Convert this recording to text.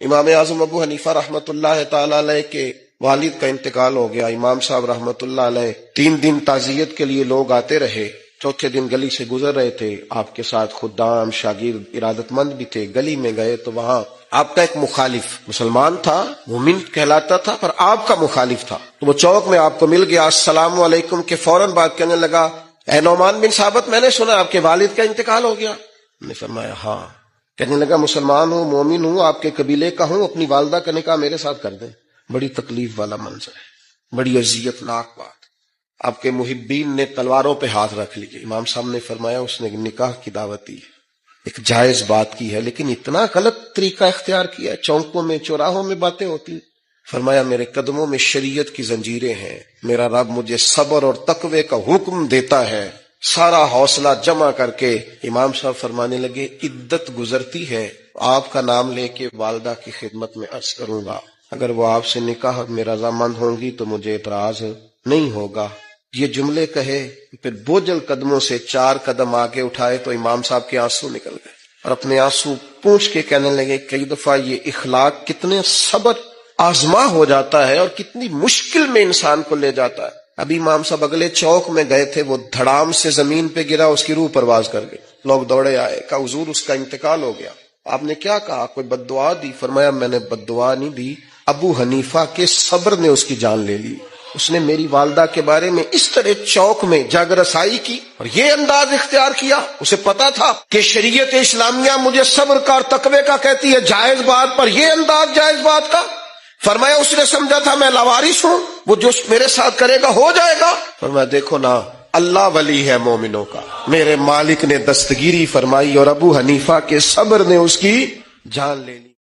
امام اعظم ابو حنیفہ رحمۃ اللہ تعالی علیہ کے والد کا انتقال ہو گیا. امام صاحب رحمۃ اللہ علیہ 3 دن تعزیت کے لیے لوگ آتے رہے. چوتھے دن گلی سے گزر رہے تھے، آپ کے ساتھ خدام شاگرد ارادت مند بھی تھے. گلی میں گئے تو وہاں آپ کا ایک مخالف، مسلمان تھا، مومن کہلاتا تھا، پر آپ کا مخالف تھا. تو وہ چوک میں آپ کو مل گیا، السلام علیکم کے فوراً بات کرنے لگا، اے نعمان بن ثابت، میں نے سنا آپ کے والد کا انتقال ہو گیا. میں نے فرمایا ہاں. کہنے لگا مسلمان ہوں، مومن ہوں، آپ کے قبیلے کا ہوں، اپنی والدہ کا نکاح میرے ساتھ کر دیں. بڑی تکلیف والا منظر ہے، بڑی اذیت ناک بات. آپ کے محبین نے تلواروں پہ ہاتھ رکھ لیے. امام صاحب نے فرمایا اس نے نکاح کی دعوت دی، ایک جائز بات کی ہے، لیکن اتنا غلط طریقہ اختیار کیا ہے. چوکوں میں چوراہوں میں باتیں ہوتی. فرمایا میرے قدموں میں شریعت کی زنجیریں ہیں، میرا رب مجھے صبر اور تقوی کا حکم دیتا ہے. سارا حوصلہ جمع کر کے امام صاحب فرمانے لگے، عدت گزرتی ہے، آپ کا نام لے کے والدہ کی خدمت میں عرض کروں گا، اگر وہ آپ سے نکاح میں رضامند ہوں گی تو مجھے اعتراض نہیں ہوگا. یہ جملے کہے، پھر بوجھل قدموں سے 4 قدم آگے اٹھائے تو امام صاحب کے آنسو نکل گئے، اور اپنے آنسو پوچھ کے کہنے لگے، کئی دفعہ یہ اخلاق کتنے صبر آزما ہو جاتا ہے اور کتنی مشکل میں انسان کو لے جاتا ہے. ابھی امام صاحب اگلے چوک میں گئے تھے، وہ دھڑام سے زمین پہ گرا، اس کی روح پرواز کر گئی. لوگ دوڑے آئے، کہا حضور اس کا انتقال ہو گیا. آپ نے کیا کہا؟ کوئی بد دعا دی؟ فرمایا میں نے بد دعا نہیں دی، ابو حنیفہ کے صبر نے اس کی جان لے لی. اس نے میری والدہ کے بارے میں اس طرح چوک میں جگ رسائی کی اور یہ انداز اختیار کیا. اسے پتا تھا کہ شریعت اسلامیہ مجھے صبر کا اور تقوی کا کہتی ہے، جائز بات پر یہ انداز جائز بات کا. فرمایا اس نے سمجھا تھا میں لاوارث ہوں، وہ جو میرے ساتھ کرے گا ہو جائے گا. فرمایا دیکھو نا، اللہ ولی ہے مومنوں کا. میرے مالک نے دستگیری فرمائی اور ابو حنیفہ کے صبر نے اس کی جان لے لی.